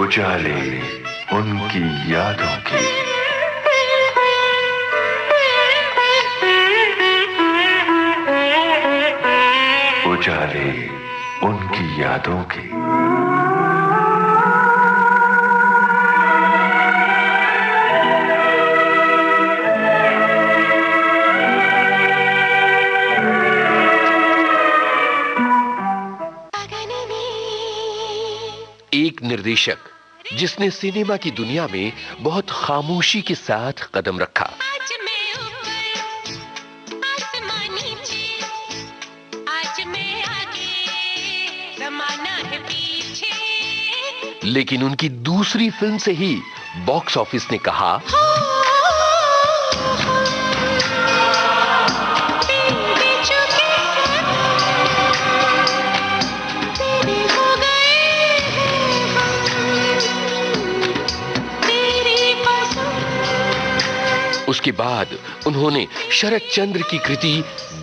उजाले उनकी यादों के। उजाले उनकी यादों के। एक निर्देशक जिसने सिनेमा की दुनिया में बहुत खामोशी के साथ कदम रखा, लेकिन उनकी दूसरी फिल्म से ही बॉक्स ऑफिस ने कहा, उसके बाद उन्होंने शरद चंद्र की कृति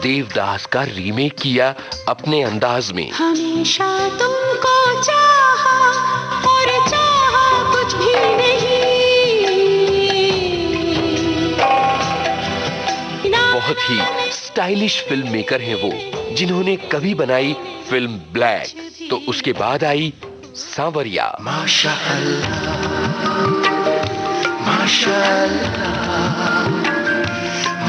देवदास का रीमेक किया अपने अंदाज में। हमेशा तुमको चाहा और चाहा कुछ भी नहीं। बहुत ही स्टाइलिश फिल्म मेकर हैं वो, जिन्होंने कभी बनाई फिल्म ब्लैक, तो उसके बाद आई सांवरिया। माशाअल्लाह माशाअल्लाह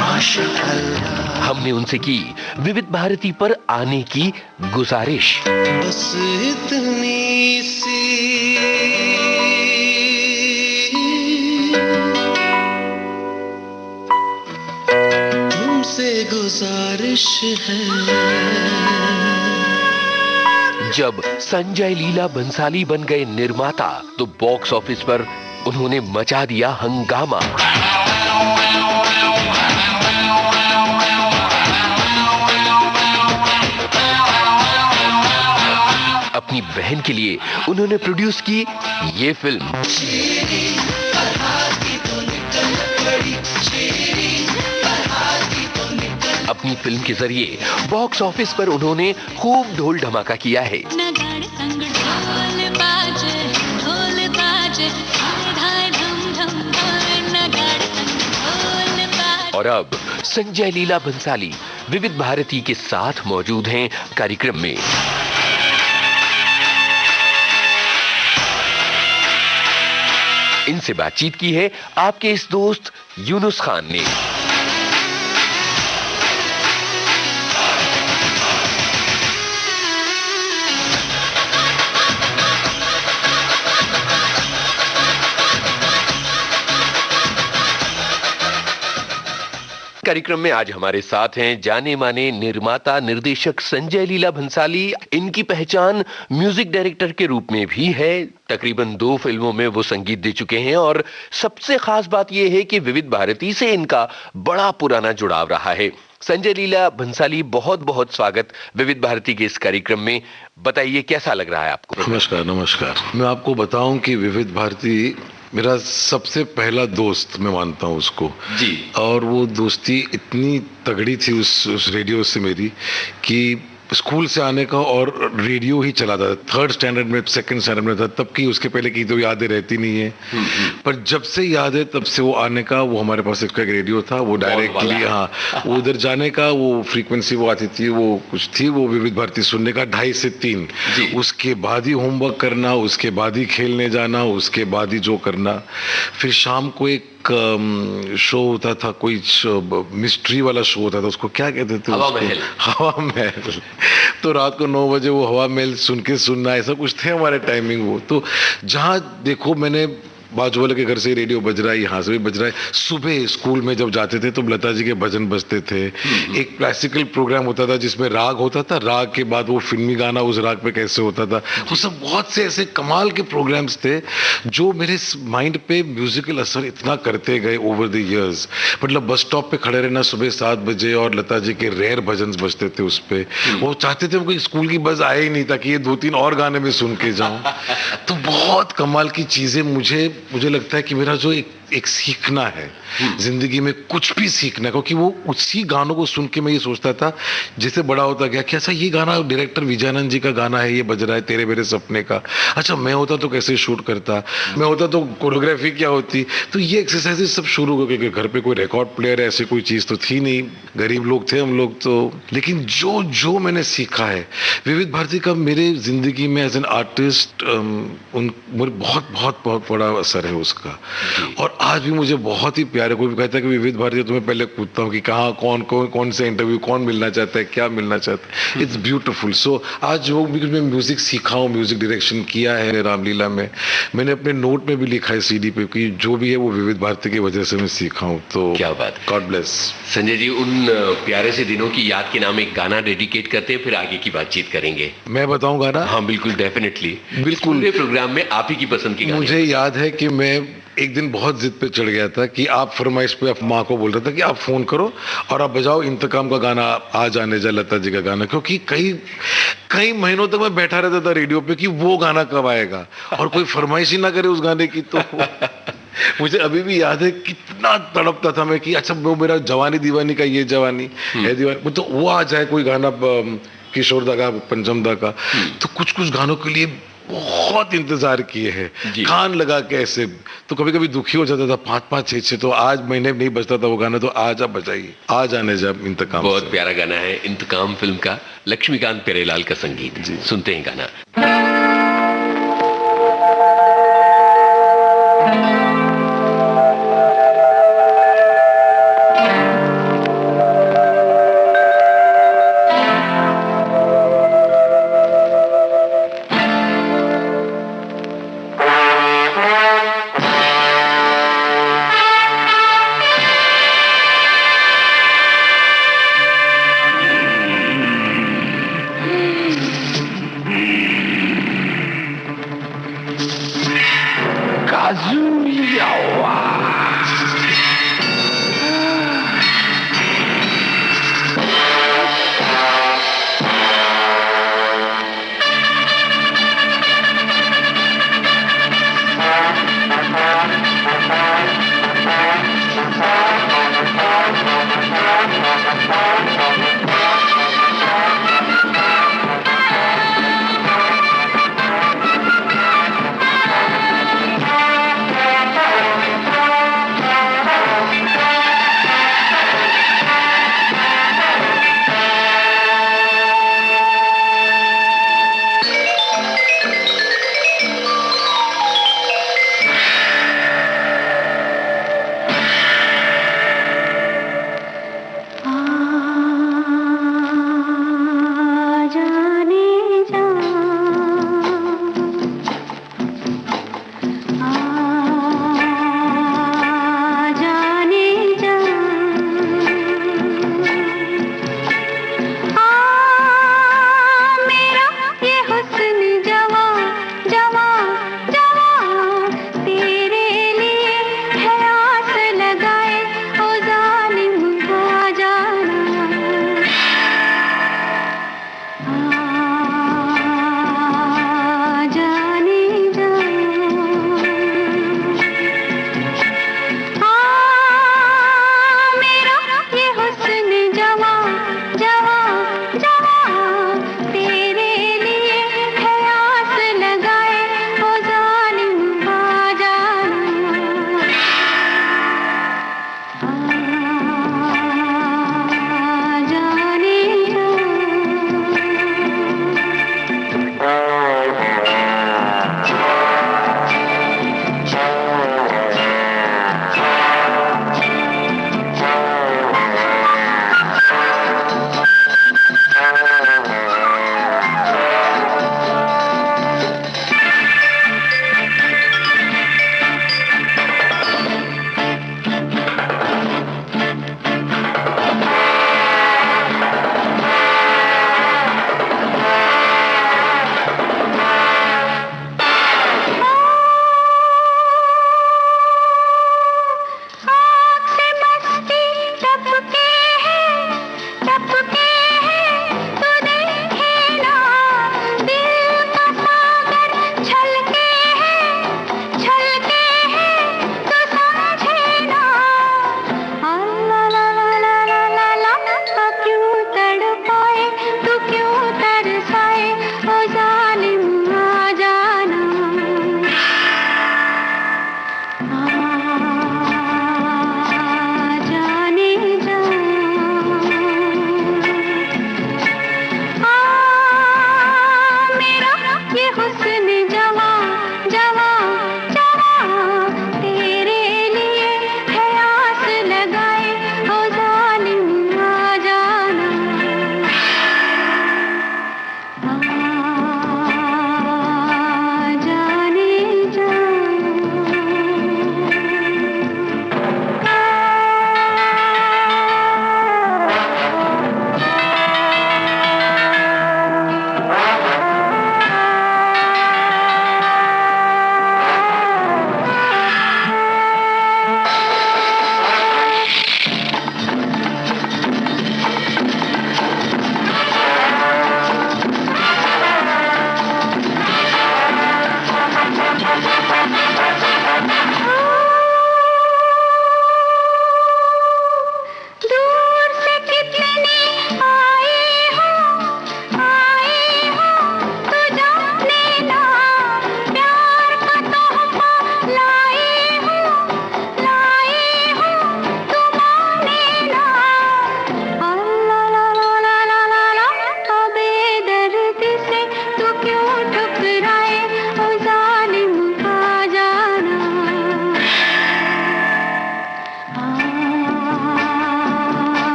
माशाअल्लाह। हमने उनसे की विविध भारती पर आने की गुजारिश। बस इतनी सी तुमसे गुजारिश है। जब संजय लीला भंसाली बन गए निर्माता, तो बॉक्स ऑफिस पर उन्होंने मचा दिया हंगामा। अपनी बहन के लिए उन्होंने प्रोड्यूस की ये फिल्म। अपनी फिल्म के जरिए बॉक्स ऑफिस पर उन्होंने खूब ढोल धमाका किया है। और अब संजय लीला भंसाली विविध भारती के साथ मौजूद हैं कार्यक्रम में। इनसे बातचीत की है आपके इस दोस्त यूनुस खान ने। कार्यक्रम में आज हमारे साथ हैं जाने माने निर्माता निर्देशक संजय लीला भंसाली। इनकी पहचान म्यूजिक डायरेक्टर के रूप में भी है। तकरीबन 2 फिल्मों में वो संगीत दे चुके हैं और सबसे खास बात यह है कि विविध भारती से इनका बड़ा पुराना जुड़ाव रहा है। संजय लीला भंसाली, बहुत बहुत स्वागत विविध भारती के इस कार्यक्रम में। बताइए कैसा लग रहा है आपको? नमस्कार। नमस्कार। मैं आपको बताऊं कि विविध भारती मेरा सबसे पहला दोस्त मैं मानता हूँ उसको जी। और वो दोस्ती इतनी तगड़ी थी उस रेडियो से मेरी कि स्कूल से आने का और रेडियो ही चला था। 3rd स्टैंडर्ड में 2nd स्टैंडर्ड में था तब की, उसके पहले की तो यादें रहती नहीं है। पर जब से याद है तब से वो आने का, वो हमारे पास एक रेडियो था, वो डायरेक्टली हाँ वो उधर जाने का, वो फ्रीक्वेंसी वो आती थी, वो कुछ थी, वो विविध भारती सुनने का 2:30 से 3। उसके बाद ही होमवर्क करना, उसके बाद ही खेलने जाना, उसके बाद ही जो करना। फिर शाम को एक शो होता था, कोई मिस्ट्री वाला शो होता था, उसको क्या कहते थे? हवा महल। तो रात को 9 बजे वो हवा महल सुनना, ऐसा कुछ थे हमारे टाइमिंग। वो तो जहाँ देखो मैंने बाजू वाले के घर से रेडियो बज रहा है, यहाँ से भी बज रहा है। सुबह स्कूल में जब जाते थे तो लता जी के भजन बजते थे। एक क्लासिकल प्रोग्राम होता था जिसमें राग होता था, राग के बाद वो फिल्मी गाना उस राग पे कैसे होता था। वो सब बहुत से ऐसे कमाल के प्रोग्राम्स थे जो मेरे माइंड पे म्यूजिकल असर इतना करते गए ओवर द इयर्स। मतलब बस स्टॉप पे खड़े रहना सुबह 7 बजे और लता जी के रेयर भजन बजते थे उस पे। वो चाहते थे कोई स्कूल की बस आए ही नहीं ताकि ये 2-3 और गाने में सुन के जाऊं। तो बहुत कमाल की चीजें मुझे मुझे लगता है कि मेरा जो एक सीखना है जिंदगी में, कुछ भी सीखना, क्योंकि वो उसी गानों को सुन के मैं ये सोचता था जैसे बड़ा होता गया कि अच्छा ये गाना डायरेक्टर विजयानंद जी का गाना है, ये बज रहा है तेरे मेरे सपने का, अच्छा मैं होता तो कैसे शूट करता, मैं होता तो कोरियोग्राफी क्या होती। तो ये एक्सरसाइजेस सब शुरू हो गए कि घर पे कोई रिकॉर्ड प्लेयर ऐसी कोई चीज़ तो थी नहीं, गरीब लोग थे हम लोग तो। लेकिन जो जो मैंने सीखा है विविध भारती का मेरे जिंदगी में एज एन आर्टिस्ट मुझे बहुत बहुत बहुत बड़ा असर है उसका। और आज भी मुझे बहुत ही प्यार है। कोई भी कहता है कि विविध भारती, तो मैं पहले पूछता हूँ कि कहाँ कौन कौन कौन से इंटरव्यू, कौन मिलना चाहता है, क्या मिलना चाहता है। It's beautiful. सो आज वो भी मैं म्यूजिक सीखा हूँ, म्यूजिक डायरेक्शन किया है रामलीला में, मैंने अपने नोट में भी लिखा है सीडी पे कि जो भी है वो विविध भारती की वजह से मैं सीखा हूँ। तो क्या बात, गॉड ब्लेस। संजय जी, उन प्यारे से दिनों की याद के नाम एक गाना डेडिकेट करते हैं, फिर आगे की बातचीत करेंगे। मैं बताऊं गाना? हाँ बिल्कुल, डेफिनेटली। बिल्कुल। पूरे प्रोग्राम में आप ही की पसंद की गाने। मुझे याद है कि मैं एक दिन बहुत जिद पे चढ़ गया था कि आप फरमाइश पे आप माँ को बोल रहा था कि आप फोन करो और आप बजाओ इंतकाम का गाना, आ जाने जा लता जी का गाना, क्योंकि कई महीनों तक मैं बैठा रहता था रेडियो पे कि वो गाना कब आएगा और कोई फरमाइश ही ना करे उस गाने की। तो मुझे अभी भी याद है कितना तड़पता था मैं कि अच्छा वो मेरा जवानी दीवानी का ये जवानी है दीवानी, तो वो आ जाए कोई गाना किशोर दा का, पंचम दा का। तो कुछ कुछ गानों के लिए बहुत इंतजार किए हैं, कान लगा के ऐसे। तो कभी कभी दुखी हो जाता था 5-5 6-6, तो आज महीने नहीं बजता था वो गाना, तो आज आप बजाइए, आ जाने जब इंतकाम। बहुत प्यारा गाना है इंतकाम फिल्म का, लक्ष्मीकांत प्यारेलाल का संगीत। सुनते हैं गाना।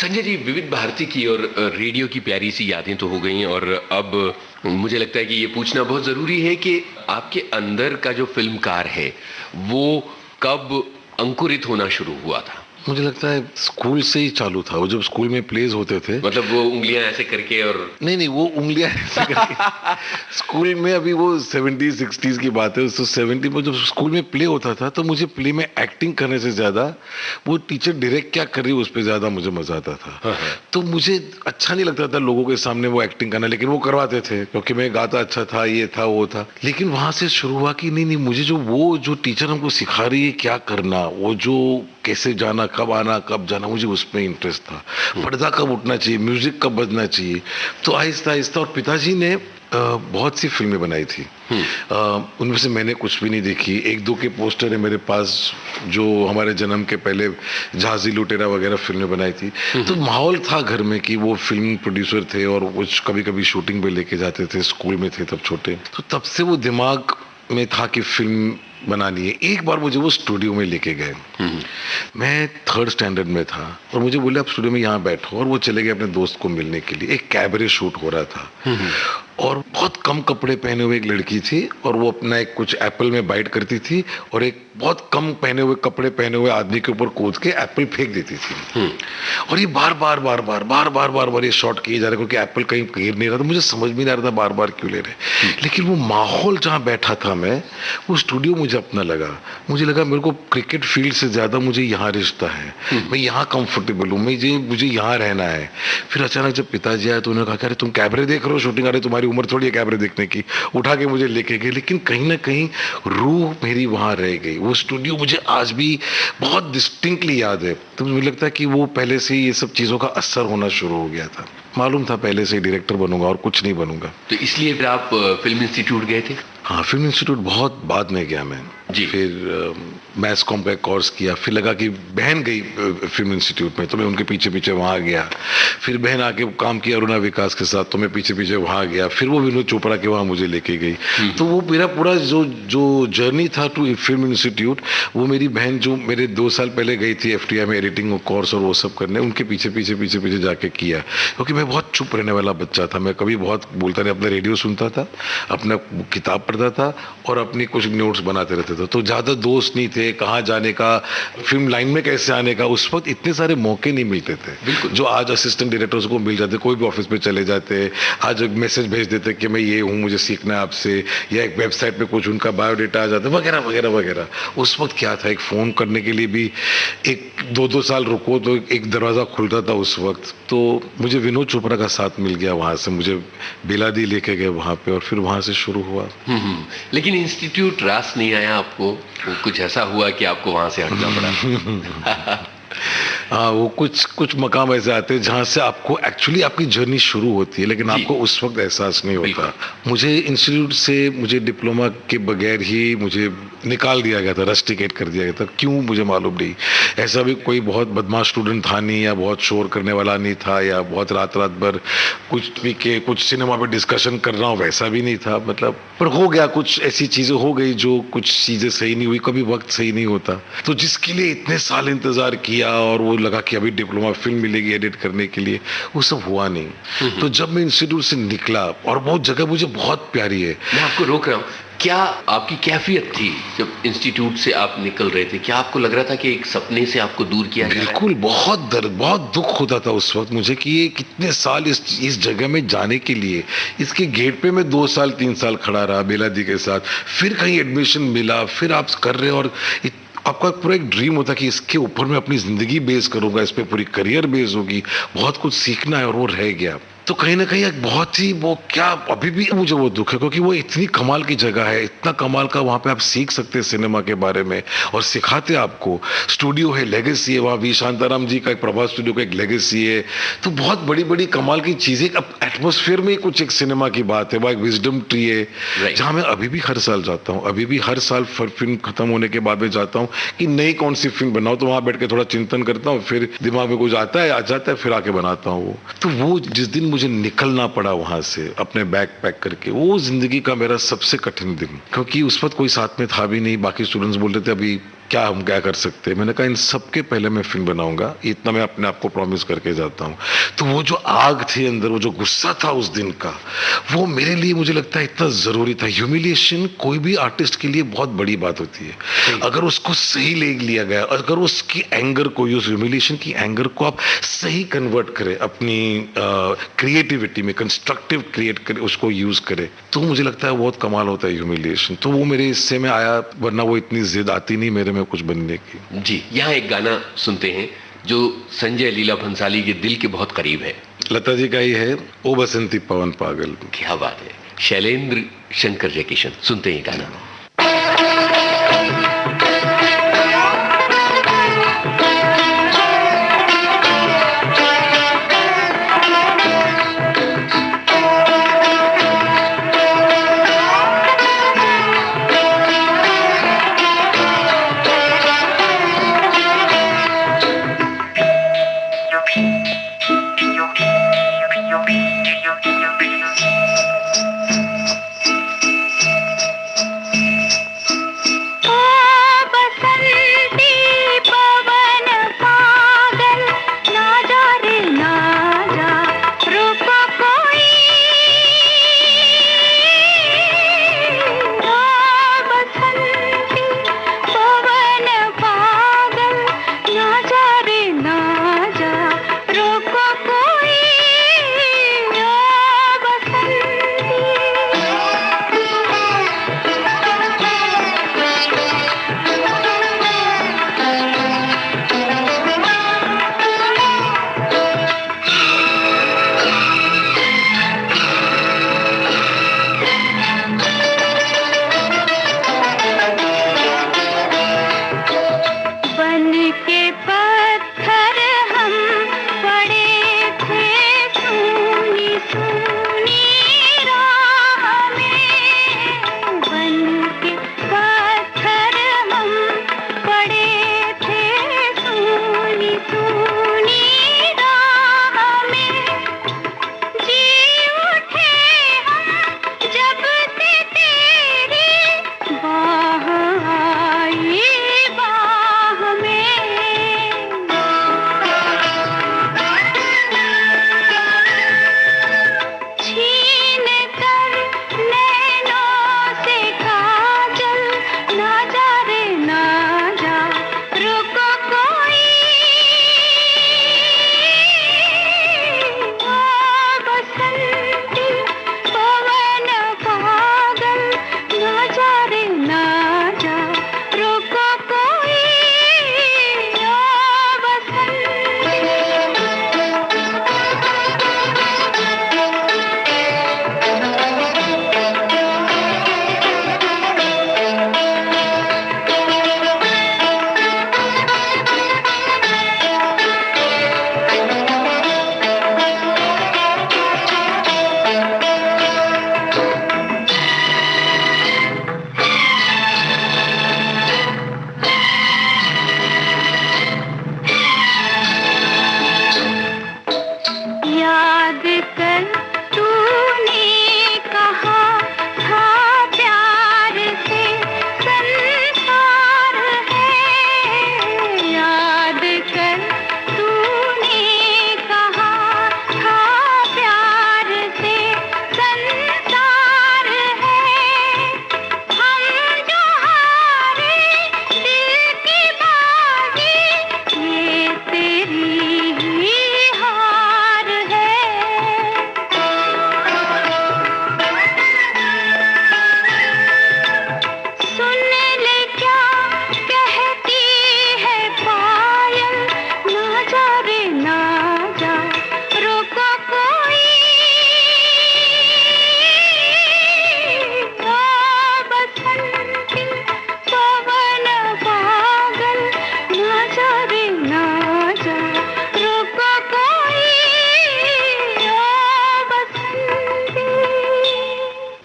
संजय जी, विविध भारती की और रेडियो की प्यारी सी यादें तो हो गई, और अब मुझे लगता है कि ये पूछना बहुत जरूरी है कि आपके अंदर का जो फिल्मकार है वो कब अंकुरित होना शुरू हुआ था? मुझे लगता है स्कूल से ही चालू था। वो जब स्कूल में प्लेज होते थे, मतलब वो उंगलियां ऐसे करके, और नहीं वो उंगलियां ऐसे करके स्कूल में, अभी वो 70s 60s की बात है, तो 70 में जब स्कूल में प्ले होता था तो मुझे प्ले में एक्टिंग करने से ज्यादा वो टीचर डायरेक्ट क्या कर रही है उस पर ज्यादा मुझे मजा आता था। तो मुझे अच्छा नहीं लगता था लोगों के सामने वो एक्टिंग करना, लेकिन वो करवाते थे क्योंकि मैं गाता अच्छा था, ये था वो था। लेकिन वहां से शुरू हुआ कि नहीं मुझे जो टीचर हमको सिखा रही है क्या करना, वो जो कैसे जाना, कब आना, कब जाना, मुझे उसमें इंटरेस्ट था। पर्दा कब उठना चाहिए, म्यूजिक कब बजना चाहिए। तो आहिस्ता आहिस्ता, और पिताजी ने बहुत सी फिल्में बनाई थी, उनमें से मैंने कुछ भी नहीं देखी। एक दो के पोस्टर है मेरे पास जो हमारे जन्म के पहले झांसी लुटेरा वगैरह फिल्में बनाई थी। तो माहौल था घर में कि वो फिल्म प्रोड्यूसर थे और कुछ कभी कभी शूटिंग पे लेके जाते थे, स्कूल में थे तब छोटे। तो तब से वो दिमाग में था कि फिल्म बनानी है। एक बार मुझे वो स्टूडियो में लेके गए, मैं 3rd स्टैंडर्ड में था, और मुझे बोले आप स्टूडियो में यहाँ बैठो, और वो चले गए अपने दोस्त को मिलने के लिए। एक कैबरे शूट हो रहा था और बहुत कम कपड़े पहने हुए एक लड़की थी, और वो अपना एक कुछ एप्पल में बाइट करती थी, और एक बहुत कम पहने हुए कपड़े पहने हुए आदमी के ऊपर कूद के एप्पल फेंक देती थी। और ये बार बार ये शॉट किए जा रहे, क्योंकि एप्पल कहीं गिर नहीं रहा था। मुझे समझ में नहीं आ रहा था बार बार क्यों ले रहे, लेकिन वो माहौल जहाँ बैठा था मैं, वो स्टूडियो मुझे अपना लगा। मुझे लगा मेरे को क्रिकेट फील्ड से ज्यादा मुझे यहाँ रिश्ता है, मैं यहाँ कंफर्टेबल हूँ, मुझे यहाँ रहना है। फिर अचानक जब पिताजी आए तो उन्होंने कहा अरे तुम कैमरे देख रहे हो, शूटिंग आ रही, तुम्हारी उम्र थोड़ी है कैमरे देखने की। उठा के मुझे लेके गए, लेकिन कहीं ना कहीं रूह मेरी वहां रह गई। वो स्टूडियो मुझे आज भी बहुत डिस्टिंक्टली याद है। तो मुझे लगता है कि वो पहले से ही ये सब चीजों का असर होना शुरू हो गया था। मालूम था पहले से ही डायरेक्टर बनूंगा और कुछ नहीं बनूंगा। तो इसलिए फिर आप फिल्म इंस्टीट्यूट गए थे? हाँ, फिल्म इंस्टीट्यूट बहुत बाद में गया मैं जी। फिर मैथ्स कॉम का एक कोर्स किया, फिर लगा कि बहन गई फिल्म इंस्टीट्यूट में तो मैं उनके पीछे पीछे वहाँ गया। फिर बहन आके काम किया अरुणा विकास के साथ, तो मैं पीछे पीछे वहाँ गया। फिर वो विनोद चोपड़ा के वहाँ मुझे लेके गई। तो वो मेरा पूरा जो जर्नी था टू फिल्म इंस्टीट्यूट, वो मेरी बहन जो मेरे 2 साल पहले गई थी FTI में एडिटिंग कोर्स और वो सब करने, उनके पीछे पीछे पीछे पीछे जाके किया। क्योंकि मैं बहुत चुप रहने वाला बच्चा था, मैं कभी बहुत बोलता नहीं, अपना रेडियो सुनता था, अपना किताब पढ़ता था और अपनी कुछ नोट्स बनाते रहते थे। तो ज़्यादा दोस्त नहीं थे, कहाँ जाने का, फिल्म लाइन में कैसे आने का, उस वक्त इतने सारे मौके नहीं मिलते थे जो आज असिस्टेंट डायरेक्टर्स को मिल जाते। कोई भी ऑफिस में चले जाते, आज एक मैसेज भेज देते कि मैं ये हूँ, मुझे सीखना है आपसे, या एक वेबसाइट पे कुछ उनका बायोडेटा आ जाता, वगैरह वगैरह वगैरह। उस वक्त क्या था, एक फ़ोन करने के लिए भी एक 2-2 साल रुको तो एक दरवाज़ा खुलता था उस वक्त। तो मुझे विनोद चोपड़ा का साथ मिल गया, वहाँ से मुझे बेलादी लेके गए वहाँ पे, और फिर वहाँ से शुरू हुआ। लेकिन इंस्टीट्यूट रास नहीं आया आपको? कुछ ऐसा हुआ कि आपको वहां से हटना पड़ा? हाँ, वो कुछ मकाम ऐसे आते हैं जहाँ से आपको एक्चुअली आपकी जर्नी शुरू होती है, लेकिन आपको उस वक्त एहसास नहीं होता। मुझे इंस्टीट्यूट से मुझे डिप्लोमा के बगैर ही मुझे निकाल दिया गया था, रस्टिकेट कर दिया गया था। क्यों मुझे मालूम नहीं। ऐसा भी कोई बहुत बदमाश स्टूडेंट था नहीं, या बहुत शोर करने वाला नहीं था, या बहुत रात भर कुछ भी के कुछ सिनेमा पे डिस्कशन कर रहा हूँ, वैसा भी नहीं था। मतलब पर हो गया, कुछ ऐसी चीज़ें हो गई जो कुछ चीज़ें सही नहीं हुई, कभी वक्त सही नहीं होता। तो जिसके लिए इतने साल इंतज़ार किया और वो लगा कि अभी डिप्लोमा फिल्म मिलेगी एडिट करने के लिए, वो सब हुआ नहीं। तो जब मैं इंस्टीट्यूट से निकला, और वो जगह मुझे बहुत प्यारी है। मैं आपको रोक रहा हूँ, क्या आपकी कैफियत थी जब इंस्टीट्यूट से आप निकल रहे थे? क्या आपको लग रहा था कि एक सपने से आपको दूर किया जा रहा है? बिल्कुल, बहुत दर्द, बहुत दुख होता था उस वक्त मुझे कि ये कितने साल इस जगह में जाने के लिए, इसके गेट पे मैं 2 साल 3 साल खड़ा रहा बेलादी के साथ, फिर कहीं एडमिशन मिला, फिर आप कर रहे हो, और आपका पूरा एक ड्रीम होता है कि इसके ऊपर मैं अपनी जिंदगी बेस करूंगा, इस पे पूरी करियर बेस होगी, बहुत कुछ सीखना है, और वो रह गया। तो कहीं ना कहीं एक बहुत ही वो क्या, अभी भी मुझे वो दुख है, क्योंकि वो इतनी कमाल की जगह है, इतना कमाल का वहाँ पे आप सीख सकते हैं सिनेमा के बारे में, और सिखाते आपको। स्टूडियो है, लेगेसी है, वहाँ वी शांताराम जी का एक प्रभात स्टूडियो का एक लेगेसी है। तो बहुत बड़ी बड़ी कमाल की चीज़ें, अब एटमोसफियर में कुछ एक सिनेमा की बात है। वहाँ एक विजडम ट्री है जहाँ मैं अभी भी हर साल जाता हूँ, अभी भी हर साल फिल्म खत्म होने के बाद में जाता हूँ कि नई कौन सी फिल्म बनाओ। तो वहाँ बैठ के थोड़ा चिंतन करता हूँ, फिर दिमाग में कुछ आता है, आ जाता है, फिर आके बनाता हूँ वो। तो वो जिस दिन मुझे निकलना पड़ा वहां से अपने बैग पैक करके, वो जिंदगी का मेरा सबसे कठिन दिन, क्योंकि उस वक्त कोई साथ में था भी नहीं। बाकी स्टूडेंट्स बोल रहे थे अभी क्या हम क्या कर सकते हैं। मैंने कहा इन सबके पहले मैं फिल्म बनाऊंगा, इतना मैं अपने आप को प्रॉमिस करके जाता हूँ। तो वो जो आग थी अंदर, वो जो गुस्सा था उस दिन का, वो मेरे लिए मुझे लगता है इतना जरूरी था। ह्यूमिलिएशन कोई भी आर्टिस्ट के लिए बहुत बड़ी बात होती है, अगर उसको सही ले लिया गया, अगर उसकी एंगर को, उस ह्यूमिलिएशन की एंगर को आप सही कन्वर्ट करें अपनी क्रिएटिविटी में, कंस्ट्रक्टिव क्रिएट करे, उसको यूज करे, तो मुझे लगता है बहुत कमाल होता है ह्यूमिलिएशन। तो वो मेरे हिस्से में आया, वरना वो इतनी जिद आती नहीं मेरे में कुछ बनने की। जी, यहाँ एक गाना सुनते हैं जो संजय लीला भंसाली के दिल के बहुत करीब है। लता जी का ही है, ओ बसंती पवन पागल। क्या बात है। शैलेंद्र शंकर जयकिशन, सुनते हैं गाना।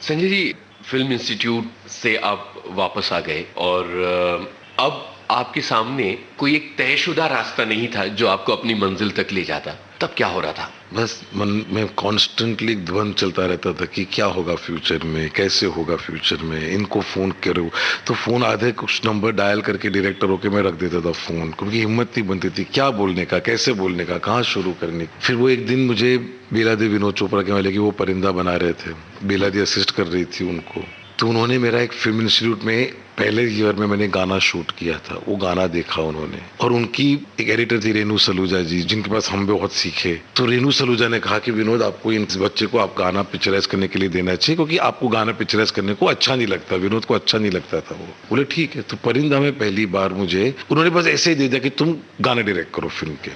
संजय जी, फिल्म इंस्टीट्यूट से आप वापस आ गए और अब आपके सामने कोई एक तयशुदा रास्ता नहीं था जो आपको अपनी मंजिल तक ले जाता, तब क्या हो रहा था? बस मन में कॉन्स्टेंटली ध्वन चलता रहता था कि क्या होगा फ्यूचर में, कैसे होगा फ्यूचर में, इनको फोन करो। तो फोन आधे कुछ नंबर डायल करके डायरेक्टर होके मैं रख देता था फोन, क्योंकि हिम्मत नहीं बनती थी क्या बोलने का, कैसे बोलने का, कहाँ शुरू करने। फिर वो एक दिन मुझे बेला दी विनोद चोपड़ा के वाले की वो परिंदा बना रहे थे, बेला दी असिस्ट कर रही थी उनको, तो उन्होंने मेरा एक फिल्म इंस्टीट्यूट में पहले ईयर में मैंने गाना शूट किया था, वो गाना देखा उन्होंने। और उनकी एक एडिटर थी रेनू सलूजा जी, जिनके पास हम बहुत सीखे। तो रेनू सलूजा ने कहा कि विनोद आपको इन बच्चे को आप गाना पिक्चराइज करने के लिए देना चाहिए, क्योंकि आपको गाना पिक्चराइज करने को अच्छा नहीं लगता, विनोद को अच्छा नहीं लगता था। वो बोले ठीक है। तो परिंदा में पहली बार मुझे उन्होंने बस ऐसे ही दे दिया कि तुम गाने डायरेक्ट करो फिल्म के।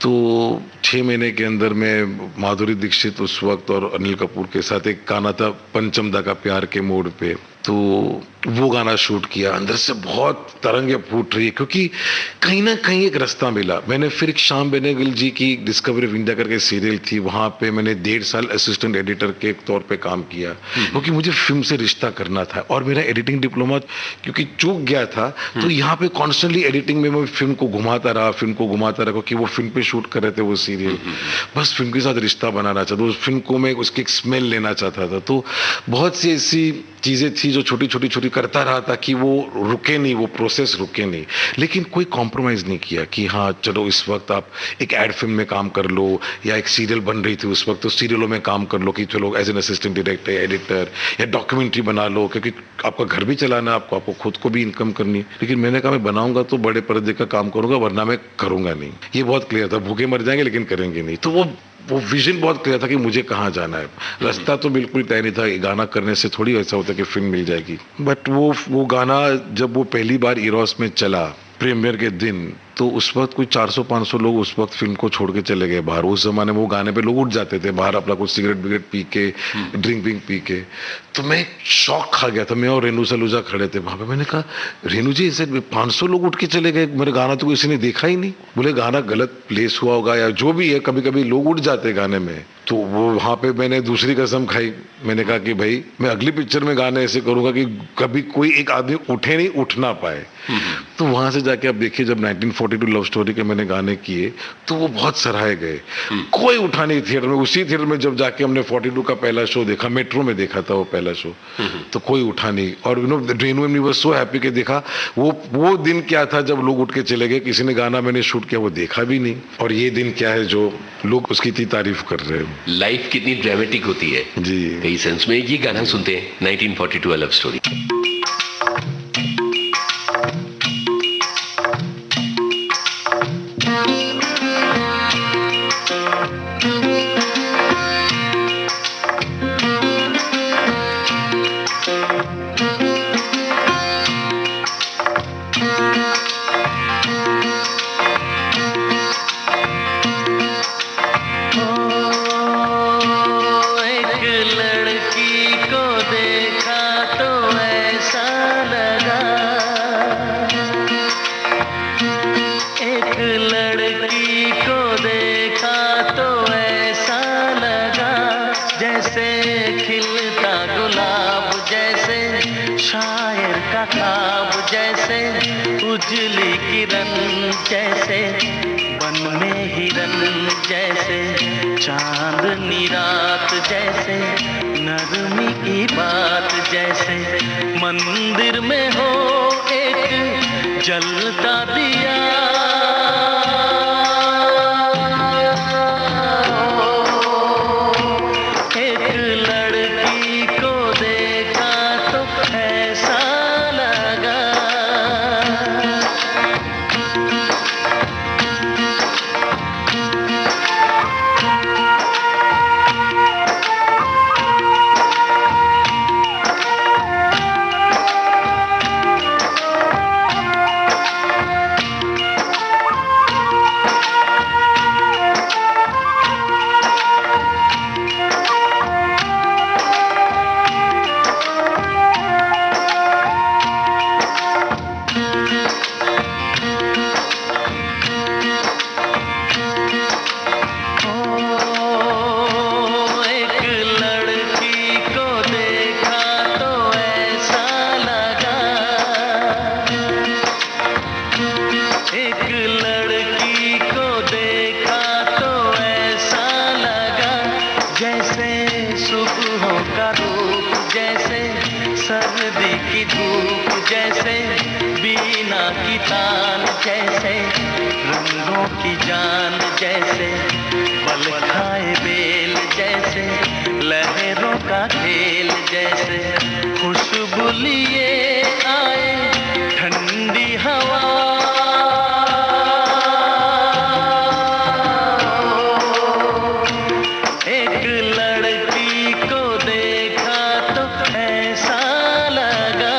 तो 6 महीने के अंदर में माधुरी दीक्षित उस वक्त और अनिल कपूर के साथ एक गाना था पंचमदा का प्यार के मोड़ पे, तो वो गाना शूट किया। अंदर से बहुत तरंगे फूट रही है, क्योंकि कहीं ना कहीं एक रास्ता मिला। मैंने फिर एक श्याम बेनेगल जी की डिस्कवरी ऑफ इंडिया करके सीरियल थी, वहां पे मैंने 1.5 साल असिस्टेंट एडिटर के तौर पे काम किया, क्योंकि मुझे फिल्म से रिश्ता करना था। और मेरा एडिटिंग डिप्लोमा क्योंकि चूक गया था, तो यहाँ पे कॉन्स्टेंटली एडिटिंग में मैं फिल्म को घुमाता रहा, क्योंकि वो फिल्म पे शूट कर रहे थे वो सीरियल। बस फिल्म के साथ रिश्ता बनाना चाहता, उस फिल्म को मैं उसकी एक स्मेल लेना चाहता था। तो बहुत सी ऐसी चीजें थी जो छोटी छोटी करता रहा था कि वो रुके नहीं, वो प्रोसेस रुके नहीं। लेकिन कोई कॉम्प्रोमाइज नहीं किया कि हाँ चलो इस वक्त आप एक एड फिल्म में काम कर लो, या एक सीरियल बन रही थी उस वक्त तो सीरियलों में काम कर लो कि चलो as an assistant director, editor, या डॉक्यूमेंट्री बना लो, क्योंकि आपका घर भी चलाना, आपको खुद को भी इनकम करनी। लेकिन मैंने कहा मैं बनाऊंगा तो बड़े पर्दे का काम करूंगा, वरना मैं करूंगा नहीं। ये बहुत क्लियर था, भूखे मर जाएंगे लेकिन करेंगे नहीं। तो वो विजन बहुत क्लियर था कि मुझे कहाँ जाना है। रास्ता तो बिल्कुल तय नहीं था, गाना करने से थोड़ी ऐसा होता कि फिल्म मिल जाएगी। बट वो गाना जब वो पहली बार इरोस में चला प्रीमियर के दिन, तो उस वक्त कोई 400-500 लोग उस वक्त फिल्म को छोड़ के चले गए बाहर। उस जमाने में वो गाने पे लोग उठ जाते थे बाहर अपना कुछ सिगरेट बिगरेट पी के, ड्रिंक पी के। तो मैं शौक खा गया था। मैं और रेनू सलूजा खड़े थे वहां पे। मैंने कहा रेनू जी इसे 500 लोग उठ के चले गए, मेरा गाना तो किसी ने देखा ही नहीं। बोले गाना गलत प्लेस हुआ होगा या जो भी है, कभी कभी लोग उठ जाते गाने में। तो वो वहां पे मैंने दूसरी कसम खाई। मैंने कहा कि भाई मैं अगली पिक्चर में गाने ऐसे करूंगा कि कभी कोई एक आदमी उठे नहीं, उठ ना पाए। तो वहां से जाके आप देखिए जब 1942 लव स्टोरी के मैंने गाने किए तो वो बहुत सराहे गए। कोई उठा नहीं थिएटर में। उसी थिएटर में जब जाके हमने 42 का पहला शो देखा, मेट्रो में देखा था वो पहला शो, तो कोई उठा नहीं। और Renu and me was so happy कि देखा वो दिन क्या था जब लोग उठ के चले गए, किसी ने गाना मैंने शूट किया वो देखा भी नहीं। और ये दिन क्या है जो लोग उसकी इतनी तारीफ कर रहे हैं। लाइफ कितनी ड्रामेटिक होती है जी, कई सेंस में। ये गाना सुनते हैं 1942 लव स्टोरी। उजली किरण जैसे वन में हिरन जैसे, चांदनी रात जैसे, नरमी की बात जैसे, मंदिर में हो एक जलता दिया। की धूप जैसे, बीना की तान जैसे, रंगों की जान जैसे, बल खाए बेल जैसे, लहरों का खेल जैसे, खुशबू लिए आए ठंडी हवा, एक लड़की को देखा तो ऐसा लगा,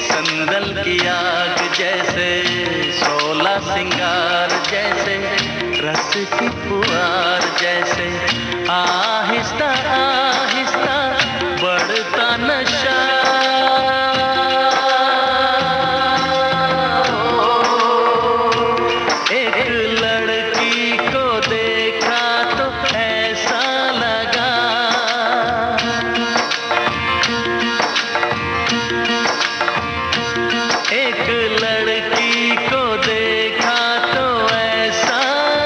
संदल की आग जैसे, शोला सिंगार जैसे, रस की फुहार जैसे, आहिस्ता आहिस्ता बढ़ता नशा, एक लड़की को देखा तो ऐसा लगा, एक लड़की को देखा तो ऐसा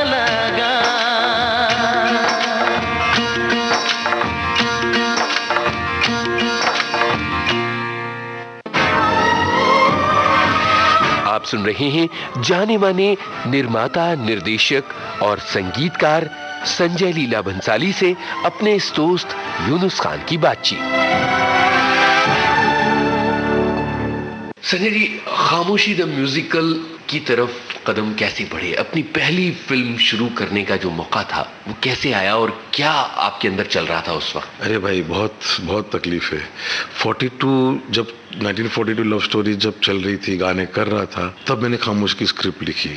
लगा। आप सुन रहे हैं जाने माने निर्माता, निर्देशक और संगीतकार संजय लीला भंसाली से अपने इस दोस्त यूनुस खान की बातचीत। संजय जी, खामोशी द म्यूजिकल की तरफ कदम कैसे बढ़े? अपनी पहली फिल्म शुरू करने का जो मौका था वो कैसे आया और क्या आपके अंदर चल रहा था उस वक्त? अरे भाई, बहुत बहुत तकलीफ है। 42 जब 1942 लव स्टोरी जब चल रही थी, गाने कर रहा था, तब मैंने खामोश की स्क्रिप्ट लिखी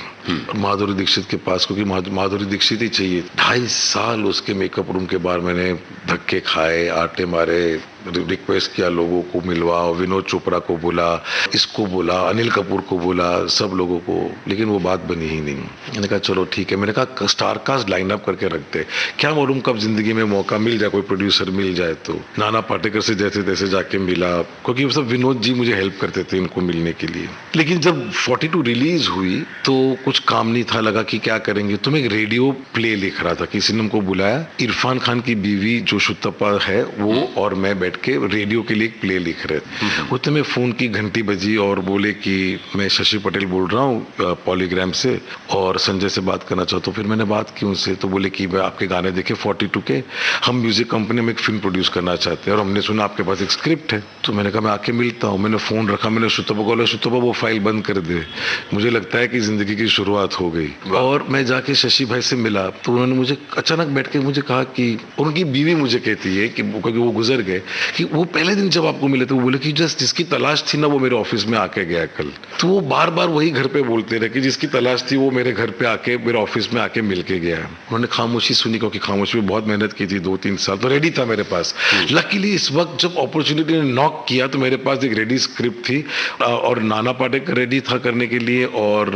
माधुरी दीक्षित के पास, क्योंकि माधुरी दीक्षित ही चाहिए। 2.5 साल उसके मेकअप रूम के बाहर मैंने धक्के खाए, आटे मारे, रिक्वेस्ट किया लोगों को मिलवाओ, विनोद चोपड़ा को बोला, इसको बोला, अनिल कपूर को बोला, सब लोगों को, लेकिन वो बात बनी ही नहीं। मैंने कहा चलो ठीक है, मैंने कहा स्टार कास्ट लाइन अप करके रखते, क्या मालूम कब जिंदगी में मौका मिल जाए, कोई प्रोड्यूसर मिल जाए। तो नाना पाटेकर से जैसे तैसे जाके मिला, क्योंकि वो सब विनोद जी मुझे हेल्प करते थे इनको मिलने के लिए। लेकिन जब 42 रिलीज हुई तो कुछ काम नहीं था, लगा कि क्या करेंगे। तो मैं एक रेडियो प्ले लिख रहा था, किसी ने हमको बुलाया, इरफान खान की बीवी जो शुतप्पा है वो और मैं बैठ के रेडियो के लिए एक प्ले लिख रहे थे। उतने में फोन की घंटी बजी और बोले कि मैं शशि पटेल बोल रहा हूँ पॉलीग्राम से और संजय से बात करना चाहता हूँ। फिर मैंने बात की उनसे, तो बोले कि मैं आपके गाने देखे 42 के, हम म्यूजिक कंपनी में एक फिल्म प्रोड्यूस करना चाहते हैं और हमने सुना आपके पास एक स्क्रिप्ट है। तो मैंने कहा मैं आके मिलता हूँ। मैंने फोन रखा, मैंने शुतप्पा को बोला, शुतप्पा वो फाइल बंद कर दे, मुझे लगता है कि जिंदगी की शुरुआत हो गई। और मैं जाके शशि भाई से मिला तो उन्होंने मुझे अचानक बैठ के मुझे कहा कि, उनकी बीवी मुझे कहती है कि क्योंकि वो गुजर गए, कि वो पहले दिन जब आपको मिले थे वो बोले कि जस्ट जिसकी तलाश थी ना वो मेरे ऑफिस में आके गया कल। तो वो बार बार वही घर पे बोलते रहे कि जिसकी तलाश थी वो मेरे घर पे आके, मेरे ऑफिस में आके मिल के गया। उन्होंने खामोशी सुनी, क्योंकि खामोशी में बहुत मेहनत की थी, 2-3 साल, तो रेडी था मेरे पास। लकीली इस वक्त जब अपॉर्चुनिटी ने नॉक किया तो मेरे पास एक रेडी स्क्रिप्ट थी और नाना पाटेकर रेडी था करने के लिए और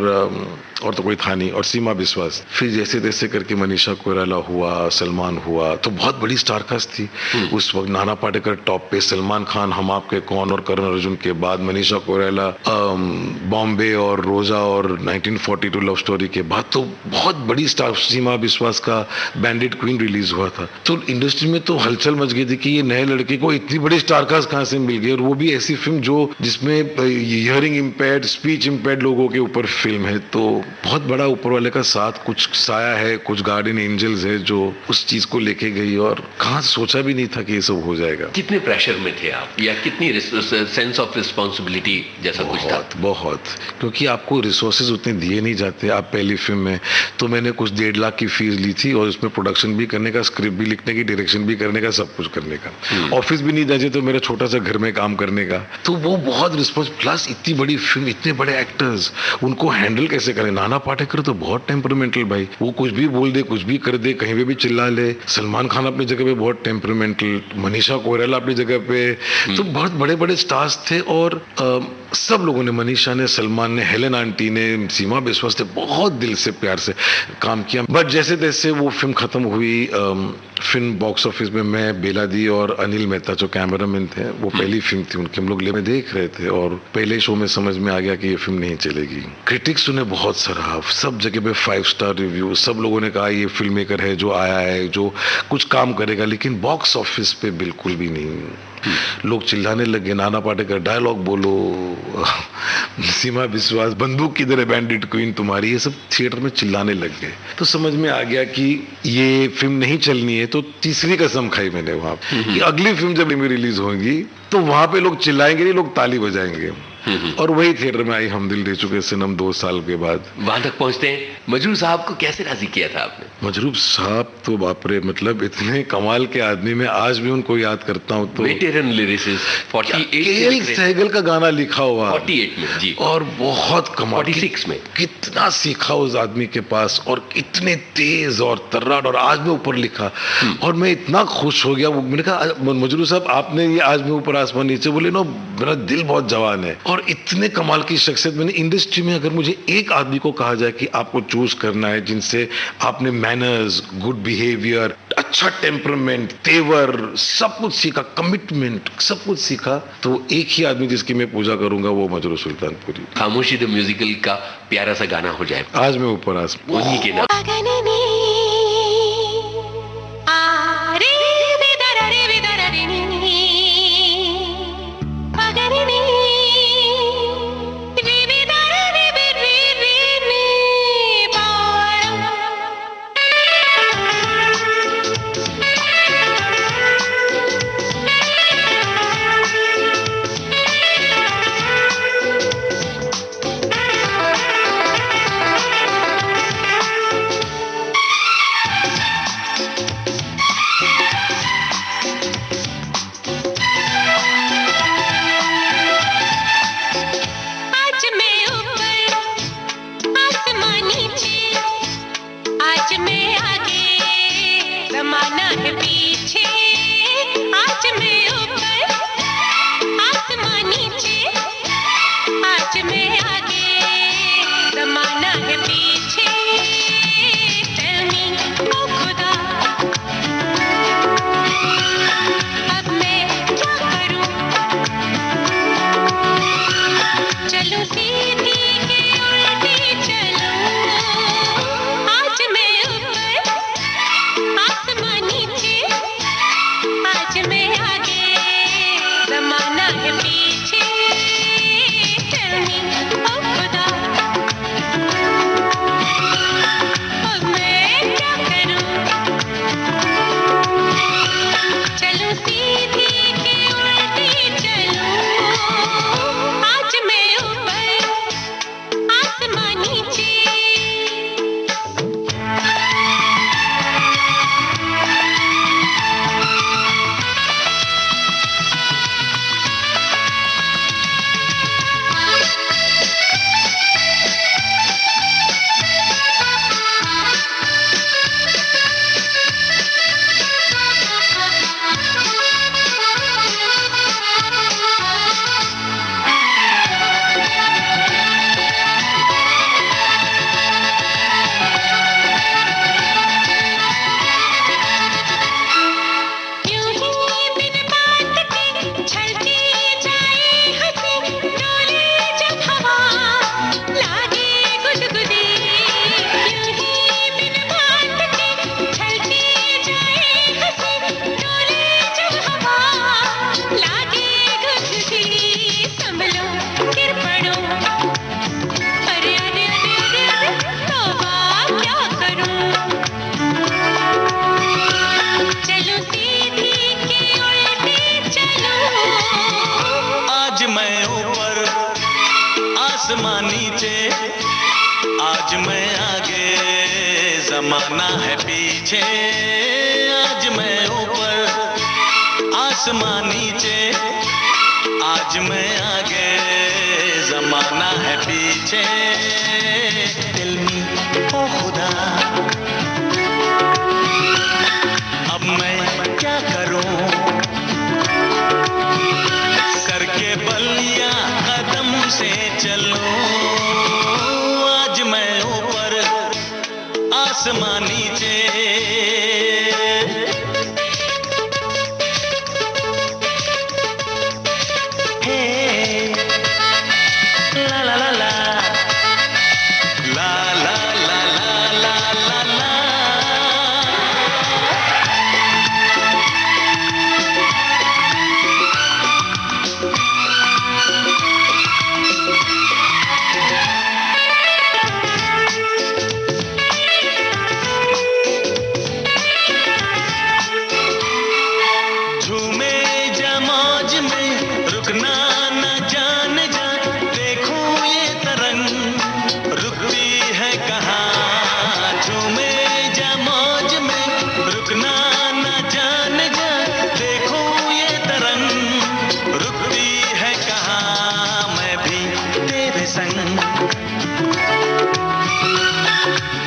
तो कोई था नहीं, और सीमा बिस्वास। फिर जैसे तैसे करके मनीषा कोइराला हुआ, सलमान हुआ, तो बहुत बड़ी स्टारकास्ट थी उस वक्त। नाना पाटेकर टॉप पे, सलमान खान हम आपके कौन और करण अर्जुन के बाद, मनीषा कोइराला बॉम्बे और रोजा और 1942 लव स्टोरी के बाद, तो बहुत बड़ी स्टार। सीमा बिस्वास का बैंडिट क्वीन रिलीज हुआ था, तो इंडस्ट्री में तो हलचल मच गई थी कि ये नए लड़के को इतनी बड़ी स्टारकास्ट कहाँ से मिल गई, और वो भी ऐसी फिल्म जो जिसमें हियरिंग इम्पेयर्ड, स्पीच इम्पेयर्ड लोगों के ऊपर फिल्म है। तो बहुत बड़ा ऊपर वाले का साथ, कुछ साया है, कुछ गार्डियन एंजल्स है जो उस चीज को लेके गई, और कहाँ सोचा भी नहीं था कि ये सब हो जाएगा। कितने प्रेशर में थे आप, या कितनी सेंस ऑफ रिस्पॉन्सिबिलिटी जैसा कुछ था? बहुत बहुत, क्योंकि आपको रिसोर्सेज उतने दिए नहीं जाते। आप पहली फिल्म में, तो मैंने कुछ 1.5 लाख की फीस ली थी और उसमें प्रोडक्शन भी करने का, स्क्रिप्ट भी लिखने की, डायरेक्शन भी करने का, सब कुछ करने का, ऑफिस भी नहीं जाए तो मेरा छोटा सा घर में काम करने का। तो वो बहुत रिस्पॉन्स, प्लस इतनी बड़ी फिल्म, इतने बड़े एक्टर्स, उनको हैंडल कैसे करें। नाना पाटेकर तो बहुत टेम्परामेंटल भाई, वो कुछ भी बोल दे, कुछ भी कर दे, कहीं पे भी चिल्ला ले। सलमान खान अपनी जगह पे बहुत टेम्परामेंटल, मनीषा कोइराला अपनी जगह पे, तो बहुत बड़े बड़े स्टार्स थे। और सब लोगों ने, मनीषा ने, सलमान ने, हेलेन आंटी ने, सीमा बिस्वास ने बहुत दिल से प्यार से काम किया। बट जैसे तैसे वो फिल्म खत्म हुई। फिल्म बॉक्स ऑफिस में मैं, बेला दी और अनिल मेहता जो कैमरामैन थे, वो पहली फिल्म थी उनकी, हम लोग में देख रहे थे और पहले शो में समझ में आ गया कि ये फिल्म नहीं चलेगी। क्रिटिक्स ने बहुत सराहा, सब जगह पे 5 स्टार रिव्यू, सब लोगों ने कहा ये फिल्म मेकर है जो आया है, जो कुछ काम करेगा, लेकिन बॉक्स ऑफिस पे बिल्कुल भी नहीं। लोग चिल्लाने लगे, नाना पाटेकर डायलॉग बोलो, सीमा बिस्वास बंदूक किधर है बैंडिट क्वीन तुम्हारी, ये सब थिएटर में चिल्लाने लग गए। तो समझ में आ गया कि ये फिल्म नहीं चलनी है। तो तीसरी कसम खाई मैंने वहां कि अगली फिल्म जब रिलीज होगी तो वहां पे लोग चिल्लाएंगे नहीं, लोग ताली बजाएंगे। और वही थिएटर में आई हम दिल दे चुके सनम 2 साल के बाद। वहां तक पहुंचते हैं, मजरूह साहब को कैसे राजी किया था आपने? मजरूह साहब तो बाप रे, मतलब इतने कमाल के आदमी, मैं आज भी उनको याद करता हूँ। तो वेटेरन लिरिसिस्ट, 48 सहगल का गाना लिखा हुआ 48 में जी, और बहुत कमाल, 46 में कितना सीखा उस आदमी के पास, और इतने तेज और तर्राट, और आज में ऊपर लिखा। और मैं इतना खुश हो गया। मैंने कहा मजरूह साहब आपने ये आज में ऊपर आसमान नीचे, बोले नो मेरा दिल बहुत जवान है। और इतने कमाल की शख्सियत, मैंने इंडस्ट्री में अगर मुझे एक आदमी को कहा जाए कि आपको चूज करना है जिनसे आपने मैनर्स, गुड बिहेवियर, अच्छा टेम्परामेंट, तेवर, सब कुछ सीखा, कमिटमेंट, सब कुछ सीखा, तो एक ही आदमी जिसकी मैं पूजा करूंगा वो मजरूह सुल्तानपुरी। खामोशी द म्यूजिकल का प्यारा सा गाना हो जाए, आज में ऊपर आसमान, उन्हीं के नाम। आसमान नीचे, आज मैं आगे, जमाना है पीछे, आज मैं ऊपर, आसमान नीचे, आज मैं आगे, जमाना है पीछे। दिल में ओ खुदा, अब मैं क्या करूं, सर के बल या कदम से चलूं, आज मैं ऊपर, आसमान नीचे।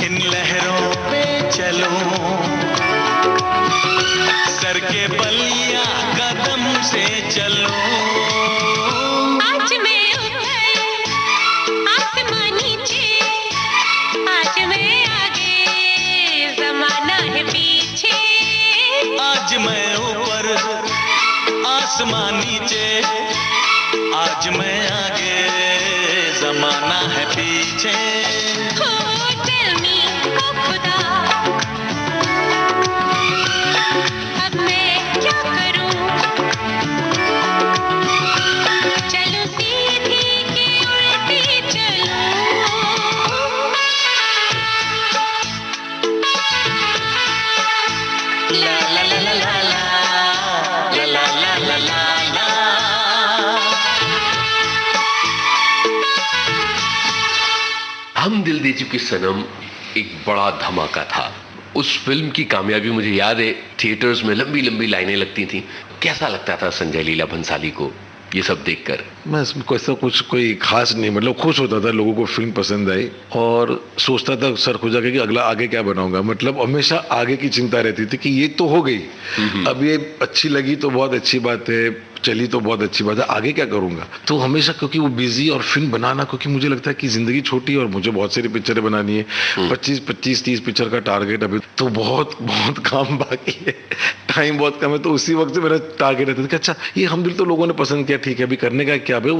इन लहरों पे चलूं, सर के बल या कदम से चलूं, आज मैं ऊपर, आसमान नीचे, आज मैं आगे, जमाना है पीछे, आज मैं ऊपर, आसमान नीचे, आज मैं आगे, जमाना है पीछे। हम दिल दे चुके सनम एक बड़ा धमाका था। उस फिल्म की कामयाबी मुझे याद है, थिएटर्स में लंबी लंबी लाइनें लगती थीं। कैसा लगता था संजय लीला भंसाली को ये सब देखकर? मैं इसमें ऐसा कुछ कोई खास नहीं, मतलब खुश होता था लोगों को फिल्म पसंद आई और सोचता था सर खुजा के कि अगला आगे क्या बनाऊंगा। मतलब हमेशा आगे की चिंता रहती थी कि ये तो हो गई, अब ये अच्छी लगी तो बहुत अच्छी बात है, चली तो बहुत अच्छी बात है, आगे क्या करूंगा। तो हमेशा क्योंकि वो बिजी और फिल्म बनाना, क्योंकि मुझे लगता है कि जिंदगी छोटी है और मुझे बहुत सारी पिक्चरें बनानी है, 25-30 पिक्चर का टारगेट अभी तो बहुत बहुत काम बाकी है, टाइम बहुत कम है। तो उसी वक्त से मेरा टारगेट रहता था कि अच्छा ये हम दिल तो लोगों ने पसंद किया, ठीक है अभी करने का क्या है,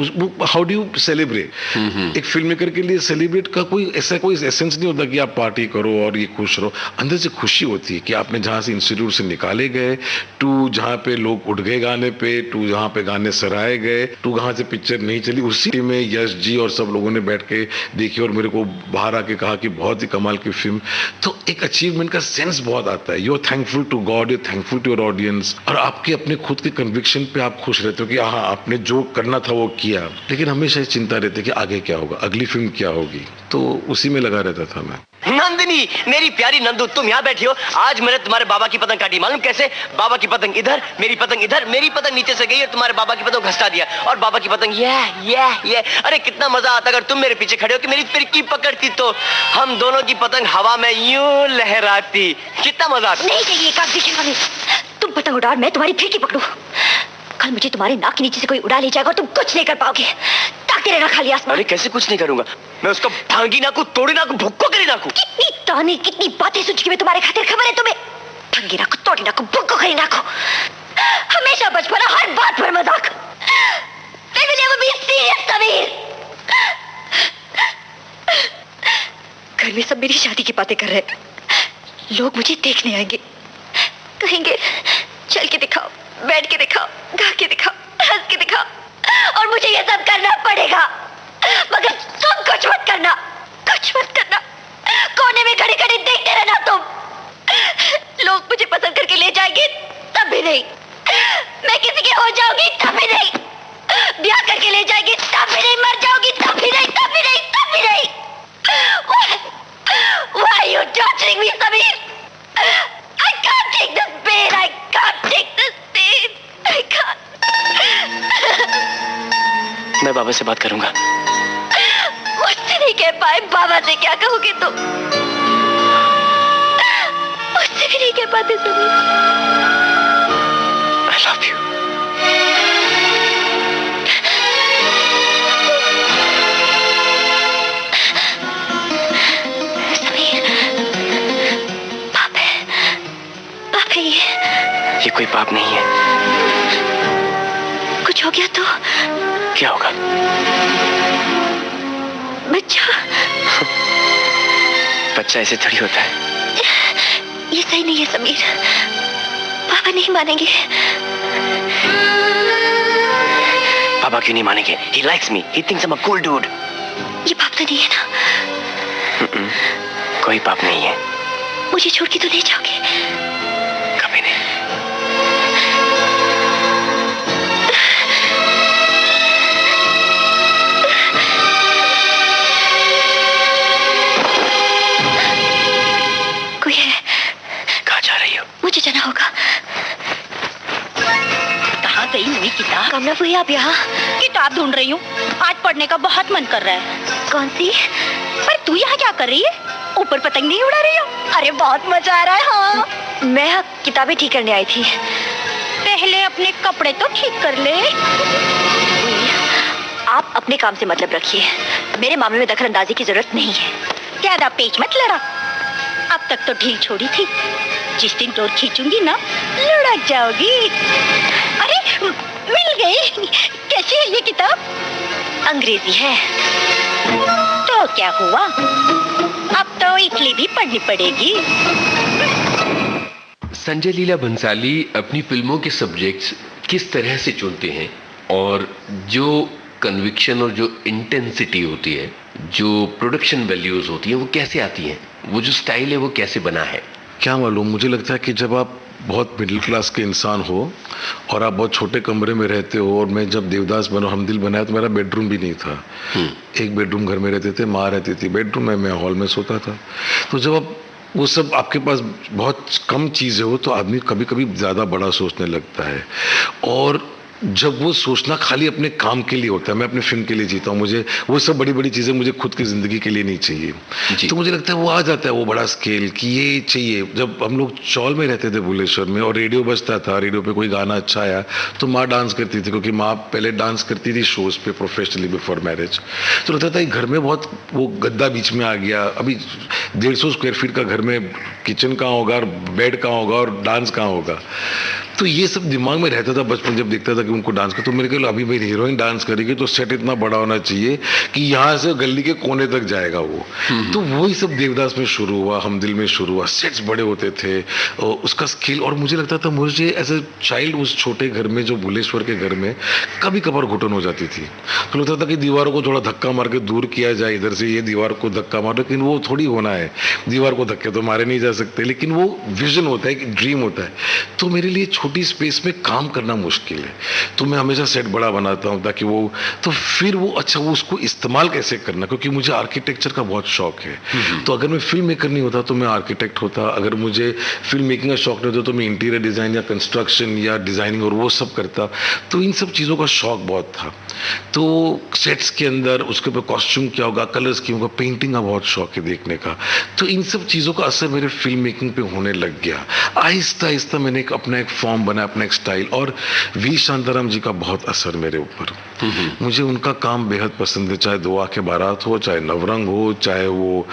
हाउ डू यू सेलिब्रेट। एक फिल्म मेकर के लिए सेलिब्रेट का कोई ऐसा कोई एसेंस नहीं होता कि आप पार्टी करो और ये खुश रहो। अंदर से खुशी होती है कि आपने जहाँ से इंस्टीट्यूट से निकाले गए, टू जहाँ पे लोग उठ गए गाने पे, टू जहाँ पे गाने सराहे गए, टू कहाँ से पिक्चर नहीं चली, उसी में यश जी और सब लोगों ने बैठ के देखी और मेरे को बाहर आके कहा कि बहुत ही कमाल की फिल्म। तो एक अचीवमेंट का सेंस बहुत आता है। You are thankful to God, you are thankful to your audience, और आपके अपने खुद के कन्विक्शन पे आप खुश रहते हो कि हाँ आपने जो करना था वो किया। लेकिन हमेशा चिंता रहती है कि आगे क्या होगा, अगली फिल्म क्या होगी, तो उसी में लगा रहता था मैं। नंदिनी, मेरी प्यारी नंदू, तुम यहाँ बैठी हो। आज मैंने तुम्हारे बाबा की पतंग काटी, मालूम कैसे? बाबा की पतंग इधर, मेरी पतंग इधर, मेरी पतंग नीचे से गई और तुम्हारे बाबा की पतंग घसटा दिया, और बाबा की पतंग ये। अरे कितना मजा आता अगर तुम मेरे पीछे खड़े हो कि मेरी फिरकी पकड़ती तो हम दोनों की पतंग हवा में यूं लहराती, कितना मजा आता। नहीं चाहिए कंपटीशन वाली, तुम पतंग उड़ाओ, मैं तुम्हारी फिरकी पकड़ूं। कल मुझे तुम्हारे नाक के नीचे से कोई उड़ा ले जाएगा और तुम कुछ नहीं कर पाओगे। ताकते रहना खाली आसमान। अरे कैसे कुछ नहीं करूंगा मैं, उसको भांगी नाकू, तोड़ी नाकू, भुक्को करी नाकू। कितनी ताने, कितनी बातें सोच के मैं तुम्हारे खातिर, खबर है तुम्हें? भांगी नाकू, तोड़ी नाकू, भुक्को करी नाकू, हमेशा बचपना, हर बात पर मजाक। When will you ever be serious, Sameer? घर में सब मेरी शादी की बातें कर रहे हैं। लोग मुझे देखने आएंगे, कहेंगे चल के दिखाओ, बैठ के दिखाओ, गा के दिखाओ, हंस के दिखाओ, और मुझे ये सब करना पड़ेगा। मगर तुम कुछ मत करना, कुछ मत करना। कोने में खड़े खड़े देखते रहना तुम। लोग मुझे पसंद करके ले जाएंगे तब भी नहीं, मैं किसी की हो जाऊंगी तब भी नहीं। ब्याह करके ले जाएगी तब भी नहीं, मर जाओगी तब भी नहीं, तब भी नहीं, तब भी नहीं। Why are you torturing me, Samir? I can't take this pain. I can't take this pain. I can't. मैं बाबा से बात करूंगा। मुझसे नहीं कह पाए, बाबा से क्या कहोगे तुम? मुझसे भी नहीं कह पाते Sameer. I love you. Sameer, पाप है ये कोई पाप नहीं है। कुछ हो गया तो? क्या होगा? बच्चा। बच्चा ऐसे थोड़ी होता है। ये सही नहीं है समीर, पापा नहीं मानेंगे। पापा क्यों नहीं मानेंगे? He likes me. He thinks I'm a cool dude. ये पाप तो नहीं है ना? कोई पाप नहीं है। मुझे छोड़ के तो नहीं जाओगे? कभी नहीं। कोई है? कहाँ जा रही हो? मुझे जाना होगा। कहाँ गई मेरी किताब? कमला हुई आप यहाँ? किताब ढूंढ रही हूँ, आज पढ़ने का बहुत मन कर रहा है। कौन सी? पर तू यहाँ क्या कर रही है? ऊपर पतंग नहीं उड़ा रही हो? अरे बहुत मजा आ रहा है। हाँ, मैं यहाँ किताबें ठीक करने आई थी। पहले अपने कपड़े तो ठीक कर ले। आप अपने काम से मतलब रखिए, मेरे मामले में दखलंदाजी की जरूरत नहीं है। ज्यादा पेच मत लड़ा, अब तक तो ढील छोड़ी थी, जिस दिन डोर खींचूंगी ना लुढ़क जाओगी। अरे मिल गई। कैसी है ये किताब? अंग्रेजी है। तो क्या हुआ, अब तो इटली भी पढ़नी पड़ेगी। संजय लीला भंसाली अपनी फिल्मों के सब्जेक्ट्स किस तरह से चुनते हैं और जो कन्विक्शन और जो इंटेंसिटी होती है, जो प्रोडक्शन वैल्यूज होती है, वो कैसे आती हैं, वो जो स्टाइल है वो कैसे बना है? क्या मालूम, मुझे लगता है कि जब आप बहुत मिडिल क्लास के इंसान हो और आप बहुत छोटे कमरे में रहते हो, और मैं जब देवदास बनो हमदिल बनाया तो मेरा बेडरूम भी नहीं था। एक बेडरूम घर में रहते थे, माँ रहती थी बेडरूम में, मैं हॉल में सोता था। तो जब आप वो सब आपके पास बहुत कम चीज़ें हो तो आदमी कभी कभी ज़्यादा बड़ा सोचने लगता है, और जब वो सोचना खाली अपने काम के लिए होता है, मैं अपने फिल्म के लिए जीता हूँ, मुझे वो सब बड़ी बड़ी चीज़ें मुझे खुद की ज़िंदगी के लिए नहीं चाहिए। तो मुझे लगता है वो आ जाता है वो बड़ा स्केल कि ये चाहिए। जब हम लोग चौल में रहते थे भुवनेश्वर में और रेडियो बजता था, रेडियो पे कोई गाना अच्छा आया तो माँ डांस करती थी, क्योंकि माँ पहले डांस करती थी शोज़ पे प्रोफेशनली बिफोर मैरिज। तो लगता था घर में बहुत वो गद्दा बीच में आ गया। अभी 150 स्क्वायर फीट का घर में किचन कहाँ होगा और बेड कहाँ होगा और डांस कहाँ होगा। तो ये सब दिमाग में रहता था बचपन, जब देखता था कि उनको डांस कर, तो मेरे ख्याल अभी मेरी हीरोइन डांस करेगी तो सेट इतना बड़ा होना चाहिए कि यहाँ से गली के कोने तक जाएगा वो। तो वही सब देवदास में शुरू हुआ, हमदिल में शुरू हुआ, सेट्स बड़े होते थे और उसका स्किल। और मुझे लगता था मुझे एज ए चाइल्ड उस छोटे घर में, जो भुवनेश्वर के घर में कभी कभार घुटन हो जाती थी, तो लगता था कि दीवारों को थोड़ा धक्का मार के दूर किया जाए, इधर से ये दीवार को धक्का मार, लेकिन वो थोड़ी होना है, दीवार को धक्के तो मारे नहीं जा सकते, लेकिन वो विजन होता है, एक ड्रीम होता है। तो मेरे लिए छोटी स्पेस में काम करना मुश्किल है, तो मैं हमेशा सेट बड़ा बनाता हूँ ताकि वो, तो फिर वो अच्छा वो उसको इस्तेमाल कैसे करना, क्योंकि मुझे आर्किटेक्चर का बहुत शौक है। तो अगर मैं फिल्म मेकर नहीं होता तो मैं आर्किटेक्ट होता, अगर मुझे फिल्म मेकिंग का शौक नहीं होता तो मैं इंटीरियर डिज़ाइन या कंस्ट्रक्शन या डिज़ाइनिंग और वो सब करता। तो इन सब चीज़ों का शौक बहुत था। तो सेट्स के अंदर उसके ऊपर कॉस्ट्यूम क्या होगा, कलर्स क्या होगा, पेंटिंग का बहुत शौक है देखने का। तो इन सब चीज़ों का असर मेरे फिल्म मेकिंग पे होने लग गया। आहिस्ता आहिस्ता मैंने अपना एक फॉर्म बनाया, अपना एक स्टाइल, और वी शांताराम जी का बहुत असर मेरे ऊपर। मुझे उनका काम बेहद पसंद है, चाहे दो आंखें बारात हो, चाहे नवरंग हो, चाहे वो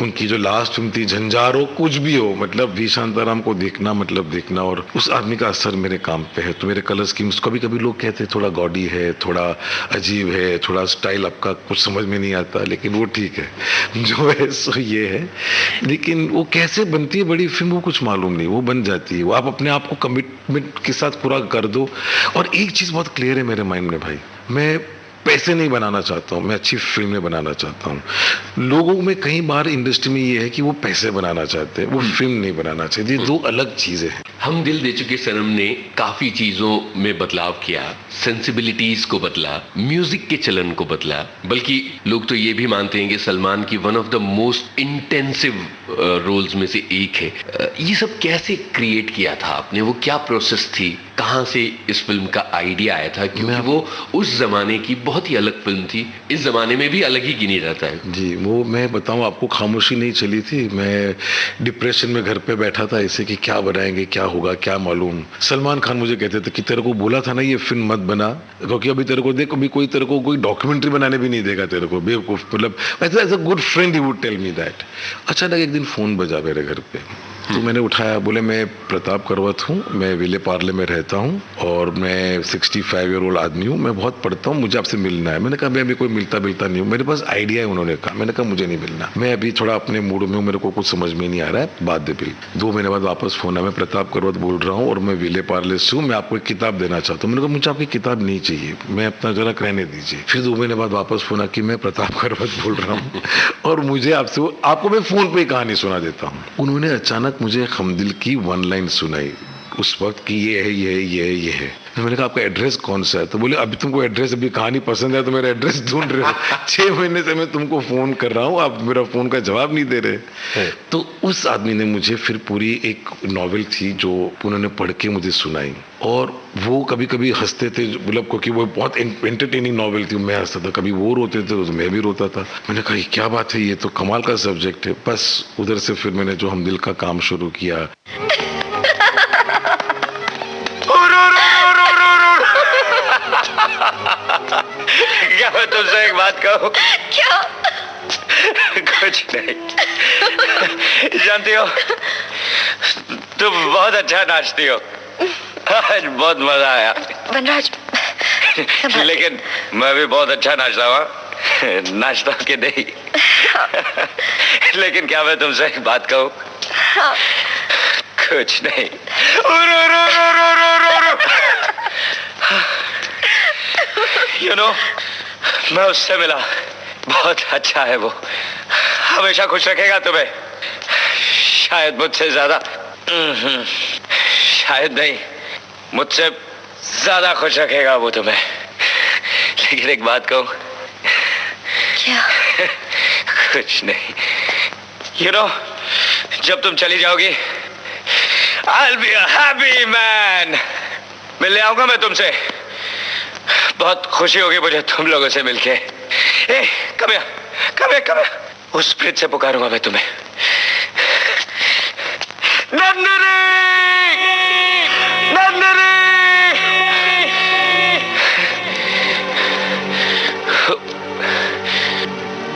उनकी जो लास्ट फिल्म थी झंझार हो, कुछ भी हो, मतलब वी शांताराम को देखना मतलब देखना, और उस आदमी का असर मेरे काम पे है। तो मेरे कलर स्कीम्स कभी कभी लोग कहते हैं थोड़ा गॉडी है, थोड़ा अजीब है, थोड़ा स्टाइल आपका कुछ समझ में नहीं आता, लेकिन वो ठीक है, जो है सो ये है। लेकिन वो कैसे बनती है बड़ी फिल्म वो कुछ मालूम नहीं, वो बन जाती है। वो आप अपने आप को कमिटमेंट के साथ पूरा कर दो। और एक चीज़ बहुत क्लियर है मेरे माइंड में भाई, मैं पैसे नहीं बनाना चाहता हूँ, मैं अच्छी फिल्में बनाना चाहता हूँ। लोगों में कई बार इंडस्ट्री में ये है कि वो पैसे बनाना चाहते हैं, वो फिल्म नहीं बनाना चाहिए। ये दो अलग चीज़ें हैं। हम दिल दे चुके सनम ने काफी चीजों में बदलाव किया, सेंसिबिलिटीज को बदला, म्यूजिक के चलन को बदला, बल्कि लोग तो ये भी मानते हैं कि सलमान की one of the most intensive roles में से एक है। ये सब कैसे क्रिएट किया था आपने? वो क्या प्रोसेस थी? कहाँ से इस फिल्म का आइडिया आया था? क्योंकि वो उस जमाने की बहुत ही अलग फिल्म थी, इस जमाने में भी अलग ही गिनी रहता है। जी, वो मैं बताऊं आपको, खामोशी नहीं चली थी। मैं डिप्रेशन में घर पे बैठा था ऐसे कि क्या बनाएंगे, क्या होगा, क्या मालूम। सलमान खान मुझे कहते थे कि तेरे को बोला था ना ये फिल्म मत बना, क्योंकि अभी तेरे को देख, अभी कोई तेरे को कोई डॉक्यूमेंट्री बनाने भी नहीं देगा तेरे को, बेवकूफ। मतलब as a good friend he would tell me that. अचानक एक दिन फोन बजा मेरे घर पे, तो मैंने उठाया, बोले मैं प्रताप करवत हूँ, मैं विले पार्ले में रहता हूँ और मैं 65 ईयर ओल्ड आदमी हूँ, मैं बहुत पढ़ता हूँ, मुझे आपसे मिलना है। मैंने कहा मैं अभी कोई मिलता नहीं हूँ, मेरे पास आइडिया है। उन्होंने कहा, मैंने कहा मुझे नहीं मिलना, मैं अभी थोड़ा अपने मूड में हूँ, मेरे को कुछ समझ में नहीं आ रहा है, बात दे बिल। 2 महीने बाद वापस फोन आया, मैं प्रताप करवत बोल रहा हूँ और मैं विले पार्ले से हूँ, मैं आपको एक किताब देना चाहता हूँ। मैंने कहा मुझे आपकी किताब नहीं चाहिए, मैं अपना जरा रहने दीजिए। फिर 2 महीने बाद वापस फोन आया कि मैं प्रताप करवत बोल रहा हूँ और मुझे आपसे, आपको मैं फोन पे कहानी सुना देता हूँ। उन्होंने अचानक मुझे हमदिल की 1 लाइन सुनाई उस वक्त कि ये है, ये है, ये है, ये है। मैंने कहा आपका एड्रेस कौन सा है? तो बोले अभी तुमको एड्रेस, अभी कहानी पसंद है तो मेरा एड्रेस ढूंढ रहे हो। 6 महीने से मैं तुमको फोन कर रहा हूँ, आप मेरा फोन का जवाब नहीं दे रहे। तो उस आदमी ने मुझे फिर पूरी एक नॉवेल थी जो उन्होंने पढ़ के मुझे सुनाई, और वो कभी कभी हंसते थे, मतलब क्योंकि वो बहुत एंटरटेनिंग नॉवेल थी, मैं हंसता था, कभी वो रोते थे तो मैं भी रोता था। मैंने कहा ये क्या बात है, ये तो कमाल का सब्जेक्ट है। बस उधर से फिर मैंने जो हमदिल का काम शुरू किया। क्या मैं तुमसे एक बात कहूँ? क्या? कुछ नहीं। जानती हो, तुम बहुत अच्छा नाचती हो, आज बहुत मजा आया। वनराज, लेकिन मैं भी बहुत अच्छा नाचता हूँ, नाचता हूँ कि नहीं? लेकिन क्या मैं तुमसे एक बात कहूँ? हाँ। कुछ नहीं। You know, मैं उससे मिला, बहुत अच्छा है वो, हमेशा खुश रखेगा तुम्हें, शायद मुझसे ज्यादा, शायद नहीं, मुझसे ज्यादा खुश रखेगा वो तुम्हें। लेकिन एक बात कहूँ? क्या? कुछ नहीं। You know, जब तुम चली जाओगी, I'll be a happy man। मिलने आऊंगा मैं तुमसे, बहुत खुशी होगी मुझे तुम लोगों से मिलके। ए, come here, come here, come here। उस प्रीत से पुकारूंगा मैं तुम्हें। नंदिनी, नंदिनी।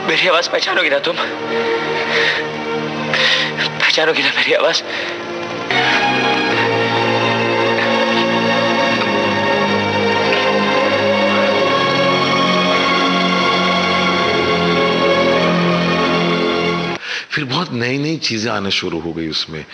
मेरी आवाज पहचानोगी ना तुम? पहचानोगी ना मेरी आवाज? फिर बहुत नई नई चीजें आना शुरू हो गई उसमें।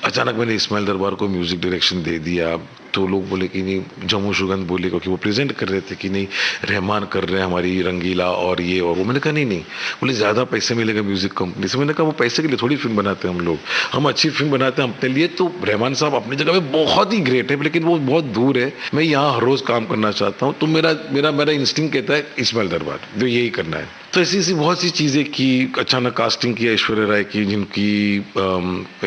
अचानक मैंने इस्माइल दरबार को म्यूजिक डायरेक्शन दे दिया, तो लोग बोले कि नहीं, जम्मू सुगंध बोले, क्योंकि वो प्रेजेंट कर रहे थे कि नहीं रहमान कर रहे हैं हमारी रंगीला और ये और वो। मैंने कहा नहीं, बोले ज़्यादा पैसे मिलेगा म्यूजिक कंपनी से। मैंने कहा वो पैसे के लिए थोड़ी फिल्म बनाते हैं हम लोग, हम अच्छी फिल्म बनाते हैं अपने लिए। तो रहमान साहब अपनी जगह में बहुत ही ग्रेट है, लेकिन वो बहुत दूर है, मैं यहाँ हर रोज़ काम करना चाहता हूँ। तो मेरा इंस्टिंक्ट कहता है इस्माइल दरबार, जो यही करना है। तो ऐसी बहुत सी चीज़ें की। अचानक कास्टिंग किया ऐश्वर्या राय की, जिनकी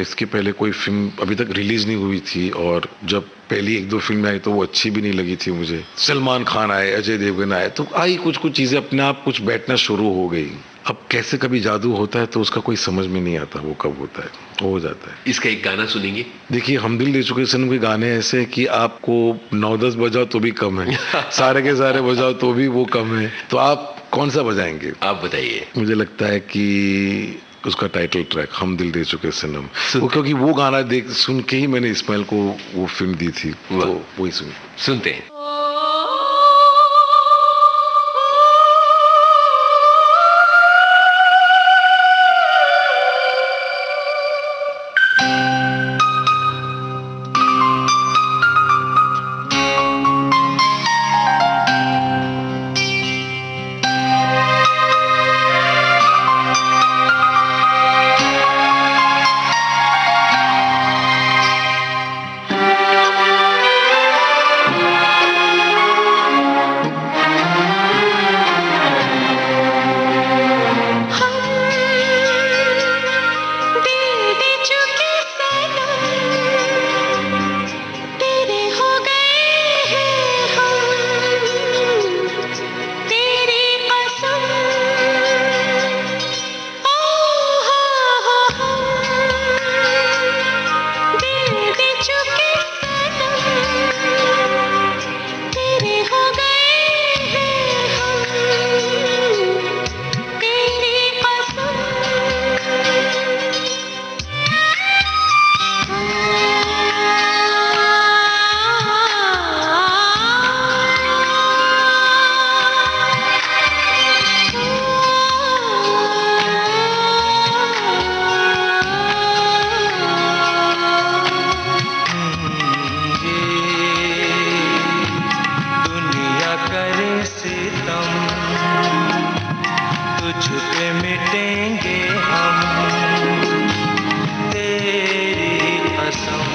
इसके पहले कोई फिल्म अभी तक रिलीज नहीं हुई थी, और जब पहली 1-2 फिल्में आई तो वो अच्छी भी नहीं लगी थी मुझे। सलमान खान आए, अजय देवगन आए, तो आई कुछ चीज़ें अपने आप कुछ बैठना शुरू हो गई। अब कैसे कभी जादू होता है तो उसका कोई समझ में नहीं आता, वो कब होता है, वो हो जाता है। इसका एक गाना सुनेंगे? देखिए, हम दिल दे चुके सनम के गाने ऐसे कि आपको 9-10 बजाओ तो भी कम है, सारे के सारे बजाओ तो भी वो कम है। तो आप कौन सा बजाएंगे? आप बताइए। मुझे लगता है कि उसका टाइटल ट्रैक हम दिल दे चुके सनम, वो क्योंकि वो गाना सुन के ही मैंने इस्माइल को वो फिल्म दी थी, तो वही सुनते हैं। लेंगे हम तेरी कसम।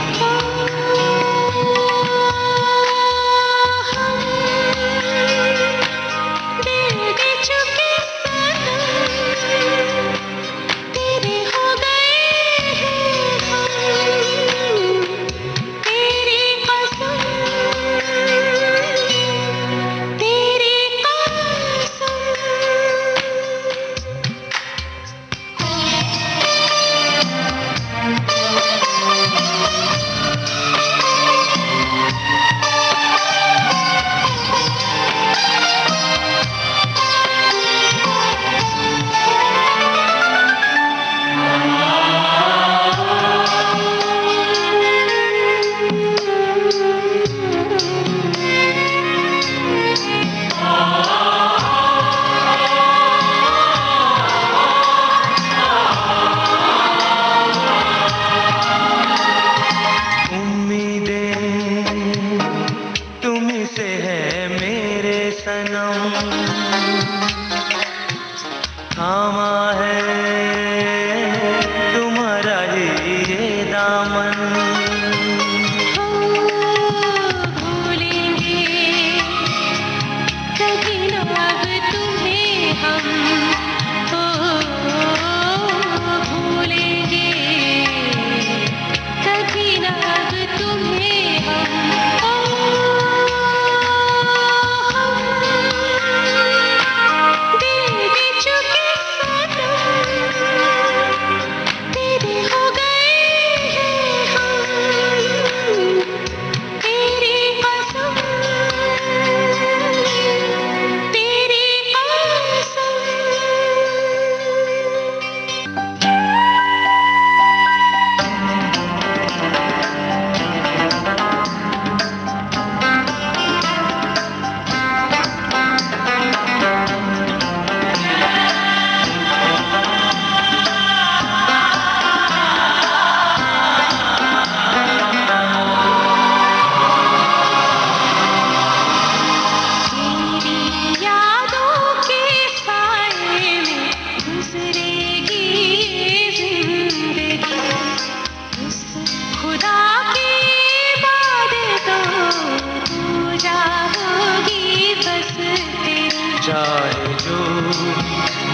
चाहे जो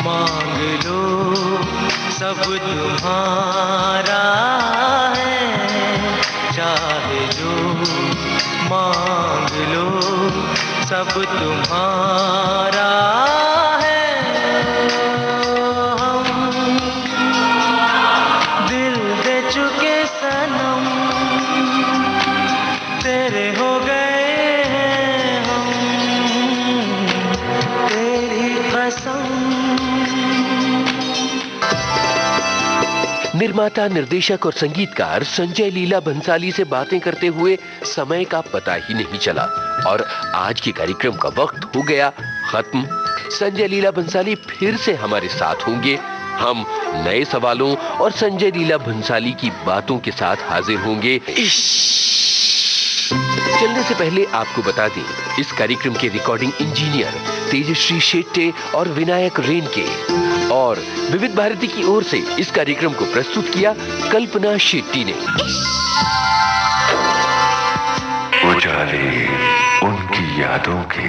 मांग लो सब तुम्हारा है, चाहे जो मांग लो सब तुम्हारा है। हम दिल दे चुके सनम तेरे हो गए हैं हम, तेरी कसम। निर्माता, निर्देशक और संगीतकार संजय लीला भंसाली से बातें करते हुए समय का पता ही नहीं चला और आज के कार्यक्रम का वक्त हो गया खत्म। संजय लीला भंसाली फिर से हमारे साथ होंगे। हम नए सवालों और संजय लीला भंसाली की बातों के साथ हाजिर होंगे। चलने से पहले आपको बता दें, इस कार्यक्रम के रिकॉर्डिंग इंजीनियर तेजश्री शेट्टे और विनायक रेनके और विविध भारती की ओर से इस कार्यक्रम को प्रस्तुत किया कल्पना शेट्टी ने। उजाले उनकी यादों के।